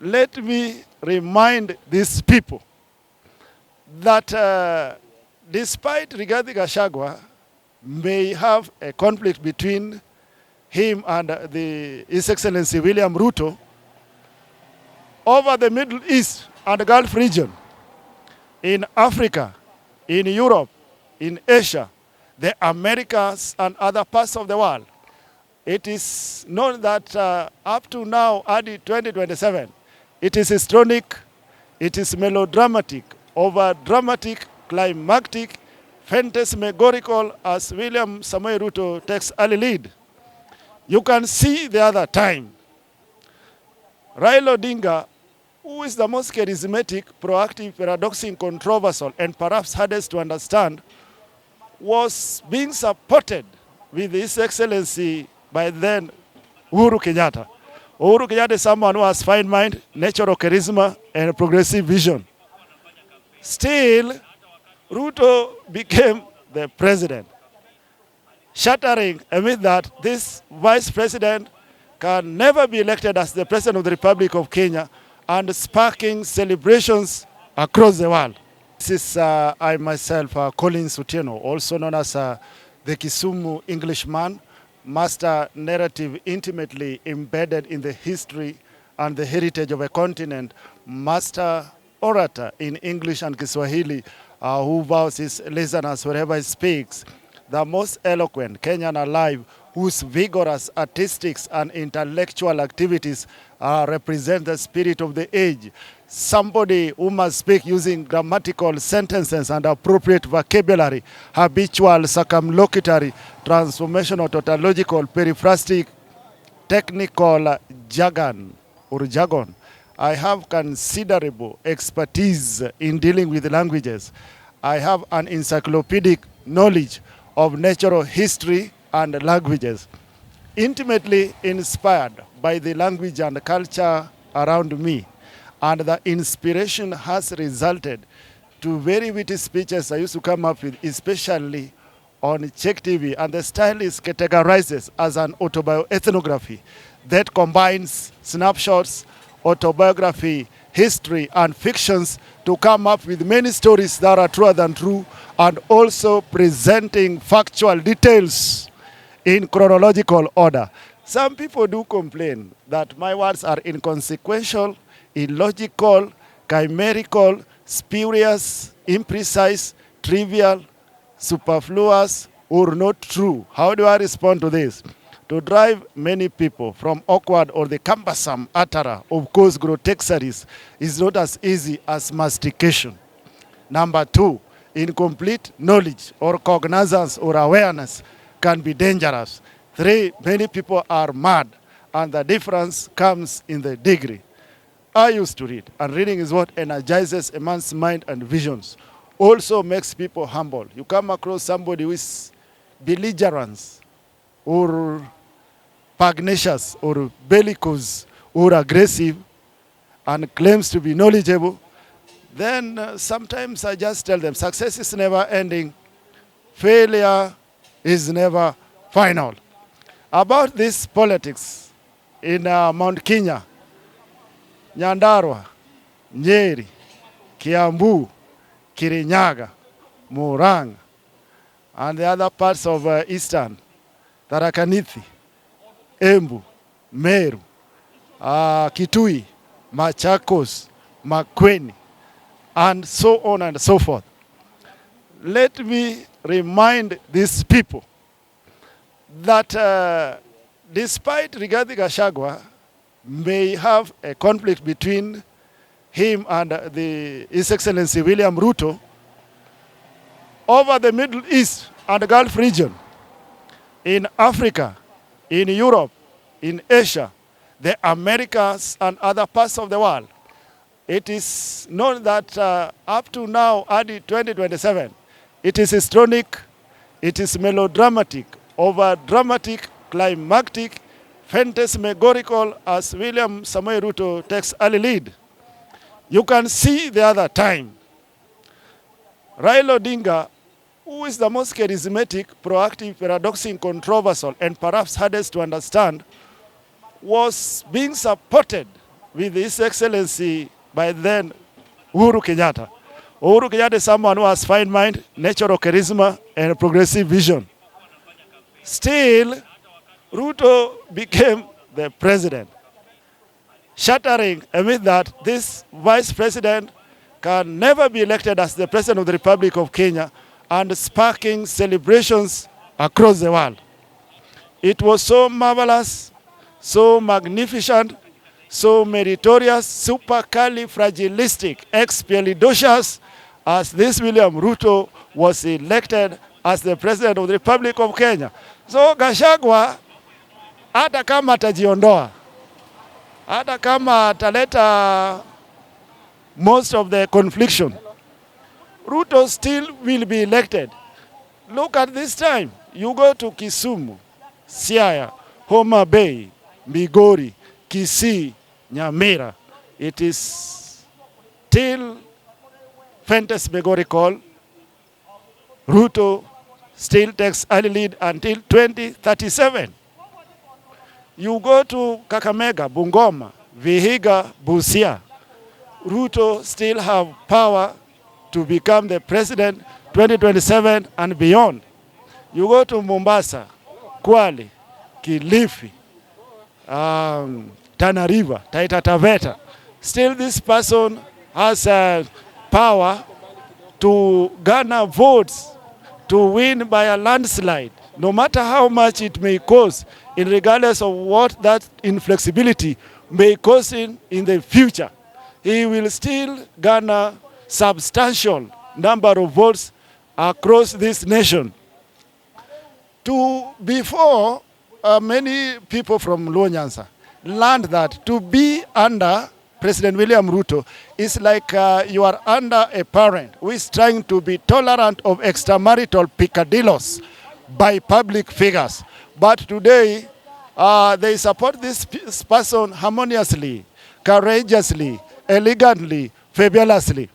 let me remind these people that despite Rigathi Gachagua may have a conflict between him and His Excellency William Ruto over the Middle East and the Gulf region, in Africa, in Europe, in Asia, the Americas, and other parts of the world. It is known that up to now, early 2027, it is histrionic, it is melodramatic, over-dramatic, climactic, phantasmagorical as William Samoei Ruto takes early lead. You can see the other time, Raila Odinga, who is the most charismatic, proactive, paradoxical, controversial, and perhaps hardest to understand, was being supported with His Excellency by then Uhuru Kenyatta. Uhuru Kenyatta is someone who has fine mind, natural charisma, and progressive vision. Still, Ruto became the president, shattering amid that this vice president can never be elected as the president of the Republic of Kenya, and sparking celebrations across the world. This is I myself, Collins Otieno, also known as the Kisumu Englishman, master narrative intimately embedded in the history and the heritage of a continent, master orator in English and Kiswahili, who vows his listeners wherever he speaks, the most eloquent Kenyan alive, whose vigorous artistics and intellectual activities represent the spirit of the age. Somebody who must speak using grammatical sentences and appropriate vocabulary, habitual, circumlocutory, transformational, tautological, periphrastic, technical jargon or jargon. I have considerable expertise in dealing with languages. I have an encyclopedic knowledge of natural history and languages, intimately inspired by the language and culture around me. And the inspiration has resulted to very witty speeches I used to come up with, especially on Czech TV. And the style is categorized as an autobiography that combines snapshots, autobiography, history, and fictions to come up with many stories that are truer than true, and also presenting factual details in chronological order. Some people do complain that my words are inconsequential, illogical, chimerical, spurious, imprecise, trivial, superfluous, or not true. How do I respond to this? To drive many people from awkward or the cumbersome utterer of course grotesqueries is not as easy as mastication. Number two, incomplete knowledge or cognizance or awareness can be dangerous. Three, many people are mad, and the difference comes in the degree. I used to read, and reading is what energizes a man's mind and visions. Also makes people humble. You come across somebody who is belligerent, or pugnacious, or bellicose, or aggressive, and claims to be knowledgeable, then sometimes I just tell them, success is never ending, failure is never final. About this politics in Mount Kenya, Nyandarua, Nyeri, Kiambu, Kirinyaga, Murang'a, and the other parts of Eastern, Tharaka Nithi, Embu, Meru, Kitui, Machakos, Makueni, and so on and so forth. Let me remind these people that despite Rigathi Gachagua may have a conflict between him and His Excellency William Ruto over the Middle East and the Gulf region, in Africa, in Europe, in Asia, the Americas, and other parts of the world. It is known that up to now, early 2027, it is histrionic, it is melodramatic, over-dramatic, climactic, phantasmagorical as William Samoei Ruto takes early lead. You can see the other time, Raila Odinga, who is the most charismatic, proactive, paradoxical, controversial, and perhaps hardest to understand, was being supported with His Excellency by then Uhuru Kenyatta. Uhuru Kenyatta is someone who has fine mind, natural charisma, and progressive vision. Still, Ruto became the president, shattering a myth that this vice president can never be elected as the president of the Republic of Kenya, and sparking celebrations across the world. It was so marvelous, so magnificent, so meritorious, supercalifragilistic, expialidocious, as this William Ruto was elected as the president of the Republic of Kenya. So Gachagua, hata kama atajiondoa, hata kama ataleta most of the confliction, Ruto still will be elected. Look at this time. You go to Kisumu, Siaya, Homa Bay, Migori, Kisii, Nyeri. It is still phantasmagorical. Ruto still takes early lead until 2037. You go to Kakamega, Bungoma, Vihiga, Busia. Ruto still have power to become the president 2027 and beyond. You go to Mombasa, Kwale, Kilifi, Tana River, Taita Taveta. Still this person has power to garner votes, to win by a landslide, no matter how much it may cost, in regardless of what that inflexibility may cost in the future. He will still garner substantial number of votes across this nation. Before many people from Luo Nyanza learned that to be under President William Ruto is like you are under a parent who is trying to be tolerant of extramarital peccadillos by public figures. But today, they support this person harmoniously, courageously, elegantly, fabulously.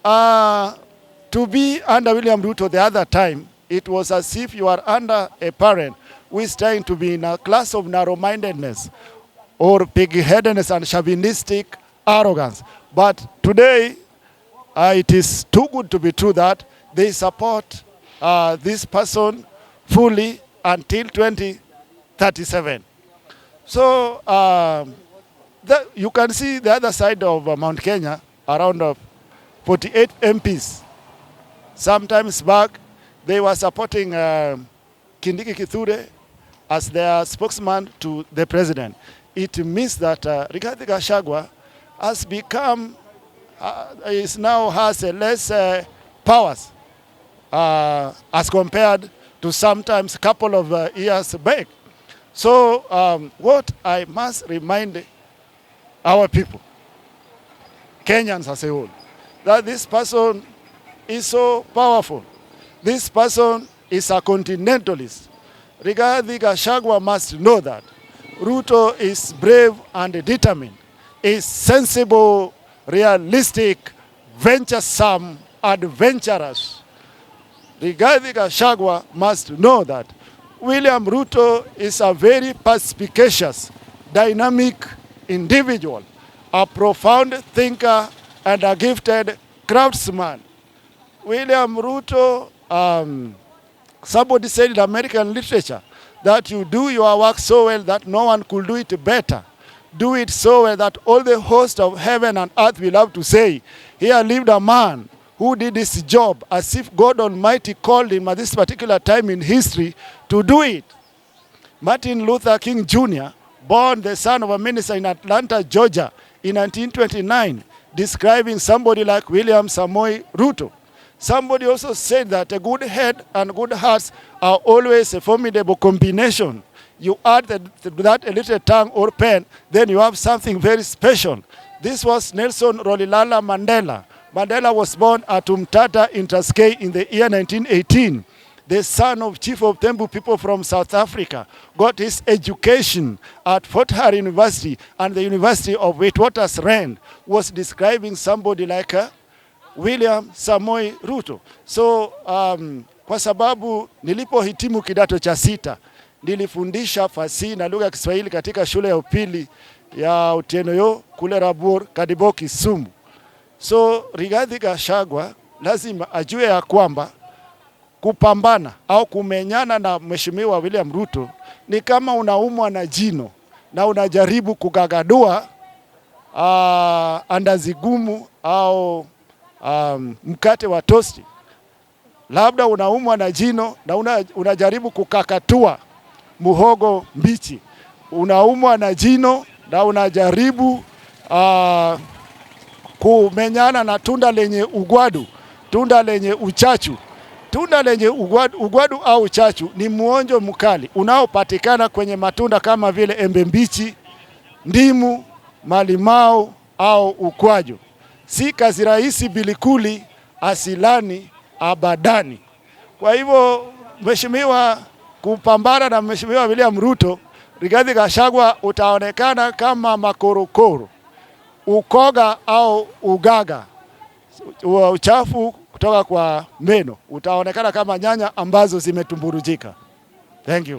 To be under William Ruto the other time, it was as if you are under a parent who is trying to be in a class of narrow-mindedness or pig-headedness and chauvinistic arrogance. But today, it is too good to be true that they support this person fully until 2037. So you can see the other side of Mount Kenya, around 48 MPs. Sometimes back, they were supporting Kindiki Kithure as their spokesman to the president. It means that Rigathi Gachagua has become, now has less powers as compared to sometimes a couple of years back. So what I must remind our people, Kenyans as a whole, that this person is so powerful. This person is a continentalist. Rigathi Gachagua must know that Ruto is brave and determined, is sensible, realistic, venturesome, adventurous. Rigathi Gachagua must know that William Ruto is a very perspicacious, dynamic individual, a profound thinker and a gifted craftsman. William Ruto, somebody said in American literature that you do your work so well that no one could do it better. Do it so well that all the hosts of heaven and earth will have to say, here lived a man who did this job as if God Almighty called him at this particular time in history to do it. Martin Luther King Jr., born the son of a minister in Atlanta, Georgia in 1929, describing somebody like William Samoei Ruto. Somebody also said that a good head and good hearts are always a formidable combination. You add that a little tongue or pen, then you have something very special. This was Nelson Rolihlahla Mandela. Mandela was born at Umtata in Transkei in the year 1918. The son of Chief of Tembu people from South Africa, got his education at Fort Hare University and the University of Witwatersrand, was describing somebody like William Samoei Ruto. So kwa sababu nilipohitimu kidato cha 6 nilifundisha fasihi na lugha ya Kiswahili katika shule ya upili ya Otieno Yo kule Rabur, Kadibo, Kisumu. So Rigathi Gachagua lazima ajue ya kwamba kupambana au kumenyana na Mheshimiwa William Ruto ni kama unaumwa na jino na unajaribu kugagadua andazi gumu au mkate wa tosti. Labda unaumwa na jino na unajaribu kukakatua muhogo mbichi. Unaumwa na jino na unajaribu kumenyana na tunda lenye ugwadu, tunda lenye uchachu. Tunda lenye ugwadu au uchachu ni muonjo mkali unaopatikana kwenye matunda kama vile embe mbichi, ndimu, malimau au ukwaju. Si kazi rahisi bilikuli asilani abadani. Kwa hivyo mheshimiwa, kupambana na Mheshimiwa William Ruto, Rigathi Gachagua utaonekana kama makorokoro, ukoga au ugaga, uchafu kutoka kwa meno. Utaonekana kama nyanya ambazo zimetumburujika. Thank you.